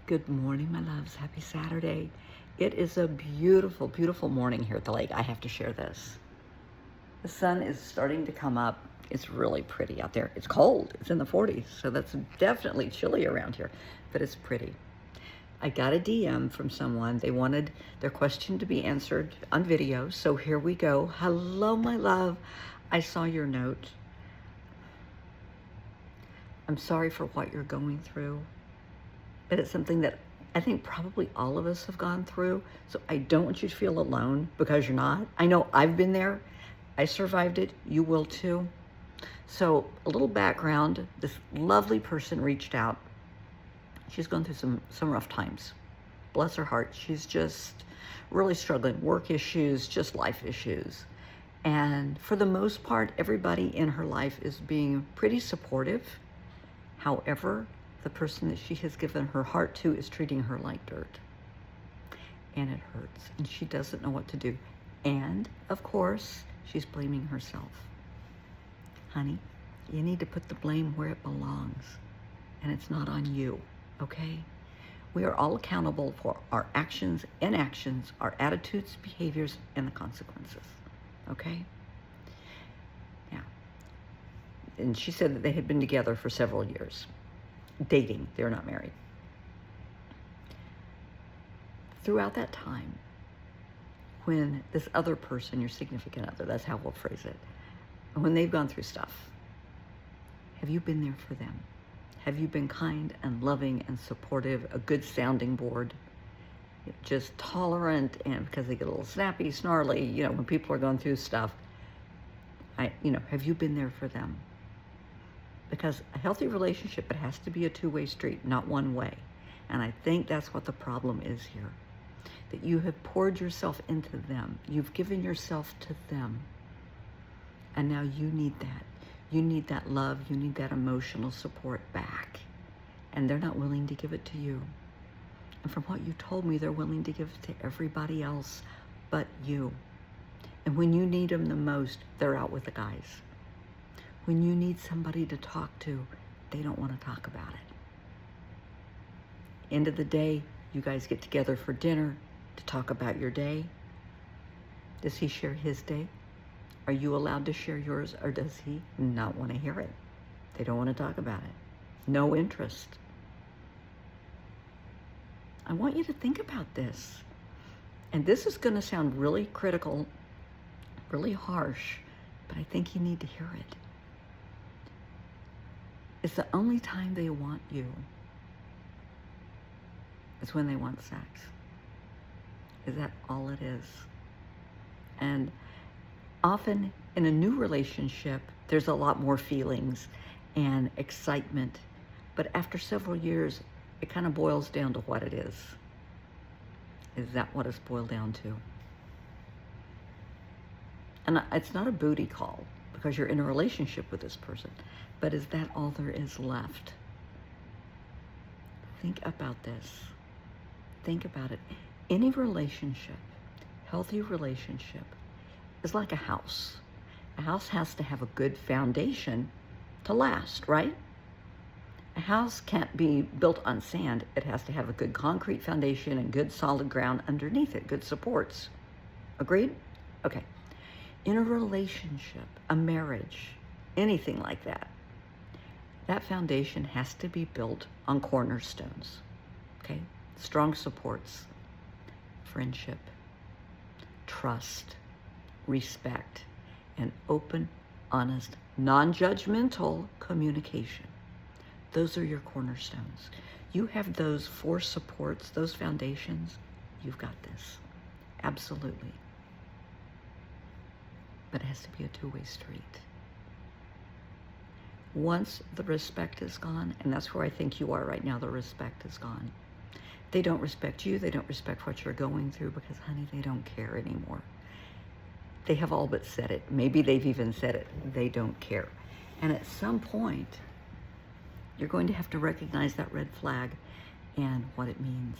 Good morning, my loves. Happy Saturday. It is a beautiful, beautiful morning here at the lake. I have to share this. The sun is starting to come up. It's really pretty out there. It's cold. It's in the 40s, so that's definitely chilly around here, but it's pretty. I got a DM from someone. They wanted their question to be answered on video, so here we go. Hello, my love. I saw your note. I'm sorry for what you're going through, but it's something that I think probably all of us have gone through. So I don't want you to feel alone, because you're not. I know I've been there. I survived it. You will too. So a little background. This lovely person reached out. She's gone through some rough times. Bless her heart. She's just really struggling. Work issues, just life issues. And for the most part, everybody in her life is being pretty supportive. However, the person that she has given her heart to is treating her like dirt. And it hurts. And she doesn't know what to do. And, of course, she's blaming herself. Honey, you need to put the blame where it belongs. And it's not on you, okay? We are all accountable for our actions, inactions, our attitudes, behaviors, and the consequences, okay? Yeah. And she said that they had been together for several years. Dating, they're not married. Throughout that time, when this other person, your significant other, that's how we'll phrase it, when they've gone through stuff, have you been there for them? Have you been kind and loving and supportive, a good sounding board, just tolerant, and because they get a little snappy, snarly, when people are going through stuff, have you been there for them? Because a healthy relationship, it has to be a two-way street, not one way. And I think that's what the problem is here. That you have poured yourself into them. You've given yourself to them. And now you need that. You need that love. You need that emotional support back. And they're not willing to give it to you. And from what you told me, they're willing to give it to everybody else but you. And when you need them the most, they're out with the guys. When you need somebody to talk to, they don't want to talk about it. End of the day, you guys get together for dinner to talk about your day. Does he share his day? Are you allowed to share yours, or does he not want to hear it? They don't want to talk about it. No interest. I want you to think about this. And this is going to sound really critical, really harsh, but I think you need to hear it. It's the only time they want you is when they want sex. Is that all it is? And often in a new relationship, there's a lot more feelings and excitement. But after several years, it kind of boils down to what it is. Is that what it's boiled down to? And it's not a booty call, because you're in a relationship with this person. But is that all there is left? Think about this. Think about it. Any relationship, healthy relationship, is like a house. A house has to have a good foundation to last, right? A house can't be built on sand. It has to have a good concrete foundation and good solid ground underneath it, good supports. Agreed? Okay. In a relationship, a marriage, anything like that, that foundation has to be built on cornerstones, okay? Strong supports, friendship, trust, respect, and open, honest, non-judgmental communication. Those are your cornerstones. You have those 4 supports, those foundations, you've got this. Absolutely. But it has to be a two-way street. Once the respect is gone, and that's where I think you are right now, the respect is gone. They don't respect you. They don't respect what you're going through because, honey, they don't care anymore. They have all but said it. Maybe they've even said it. They don't care. And at some point, you're going to have to recognize that red flag and what it means.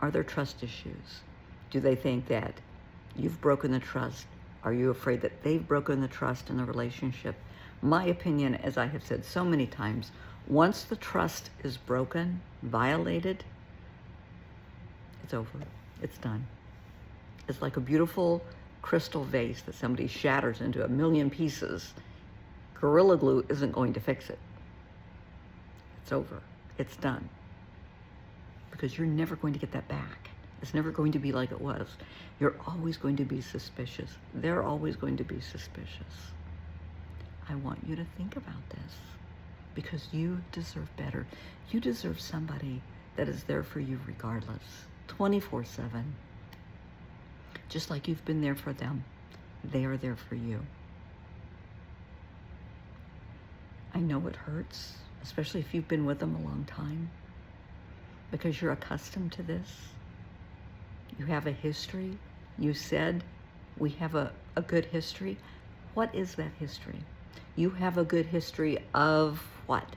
Are there trust issues? Do they think that you've broken the trust? Are you afraid that they've broken the trust in the relationship? My opinion, as I have said so many times, Once the trust is broken, violated, it's over. It's done. It's like a beautiful crystal vase that somebody shatters into a million pieces. Gorilla Glue isn't going to fix it. It's over. It's done. Because you're never going to get that back. It's never going to be like it was. You're always going to be suspicious. They're always going to be suspicious. I want you to think about this because you deserve better. You deserve somebody that is there for you regardless, 24/7. Just like you've been there for them, they are there for you. I know it hurts, especially if you've been with them a long time, because you're accustomed to this. You have a history. You said we have a good history. What is that history? You have a good history of what?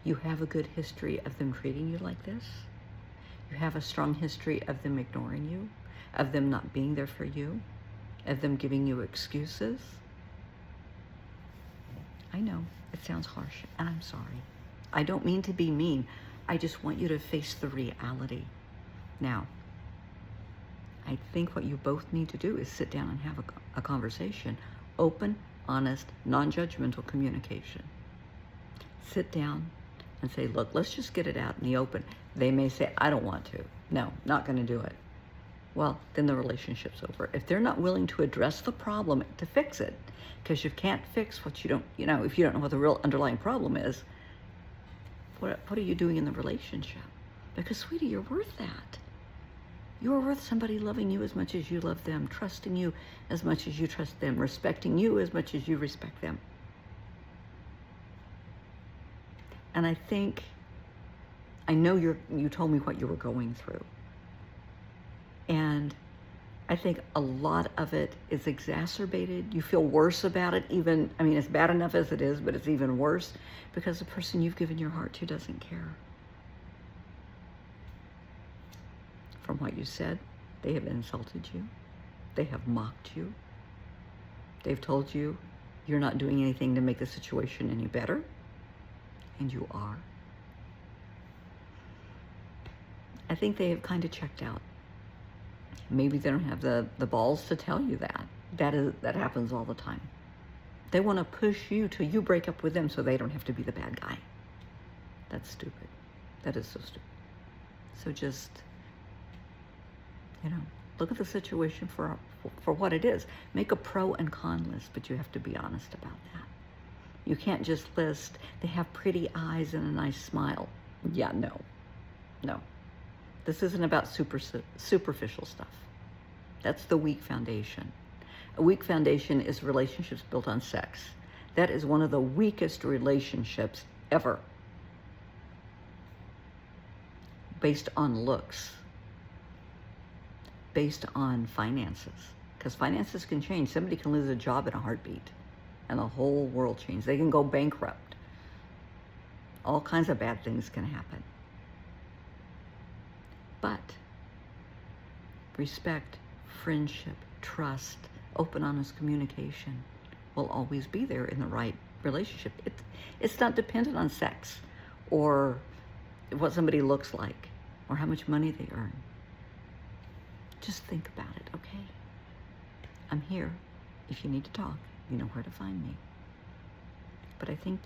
You have a good history of them treating you like this. You have a strong history of them ignoring you, of them not being there for you, of them giving you excuses. I know it sounds harsh, and I'm sorry. I don't mean to be mean. I just want you to face the reality. Now, I think what you both need to do is sit down and have a conversation. Open, honest, non-judgmental communication. Sit down and say, look, let's just get it out in the open. They may say, I don't want to. No, not going to do it. Well, then the relationship's over. If they're not willing to address the problem to fix it, because you can't fix what you don't, if you don't know what the real underlying problem is, what are you doing in the relationship? Because, sweetie, you're worth that. You're worth somebody loving you as much as you love them, trusting you as much as you trust them, respecting you as much as you respect them. And I know you told me what you were going through. And I think a lot of it is exacerbated. You feel worse about it it's bad enough as it is, but it's even worse because the person you've given your heart to doesn't care. From what you said, they have insulted you. They have mocked you. They've told you you're not doing anything to make the situation any better, and you are. I think they have kind of checked out. Maybe they don't have the balls to tell you that. That happens all the time. They want to push you till you break up with them so they don't have to be the bad guy. That's stupid. That is so stupid. So just, look at the situation for what it is. Make a pro and con list, but you have to be honest about that. You can't just list, they have pretty eyes and a nice smile. Yeah, no. This isn't about superficial stuff. That's the weak foundation. A weak foundation is relationships built on sex. That is one of the weakest relationships ever. Based on looks. Based on finances. Because finances can change. Somebody can lose a job in a heartbeat. And the whole world changes. They can go bankrupt. All kinds of bad things can happen. But respect, friendship, trust, open, honest communication will always be there in the right relationship. It's not dependent on sex or what somebody looks like or how much money they earn. Just think about it, okay? I'm here. If you need to talk, you know where to find me. But I think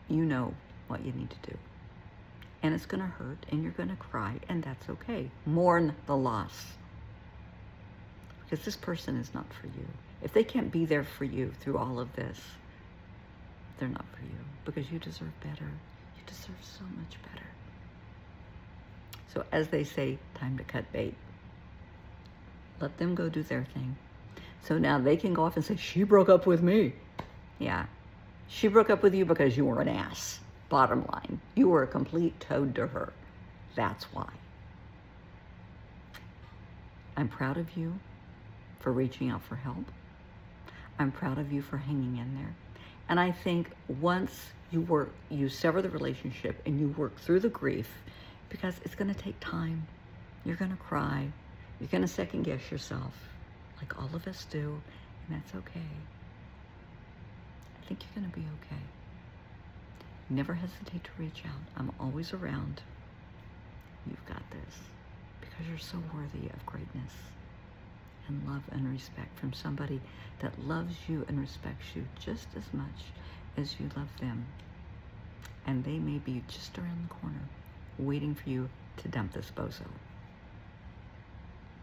you know what you need to do. And it's going to hurt, and you're going to cry, and that's okay. Mourn the loss. Because this person is not for you. If they can't be there for you through all of this, they're not for you. Because you deserve better. You deserve so much better. So as they say, time to cut bait. Let them go do their thing. So now they can go off and say, she broke up with me. Yeah. She broke up with you because you were an ass. Bottom line, you were a complete toad to her. That's why. I'm proud of you for reaching out for help. I'm proud of you for hanging in there. And I think once you sever the relationship and you work through the grief, because it's going to take time. You're going to cry. You're going to second guess yourself, like all of us do, and that's okay. I think you're going to be okay. Never hesitate to reach out. I'm always around. You've got this, because you're so worthy of greatness and love and respect from somebody that loves you and respects you just as much as you love them. And they may be just around the corner waiting for you to dump this bozo.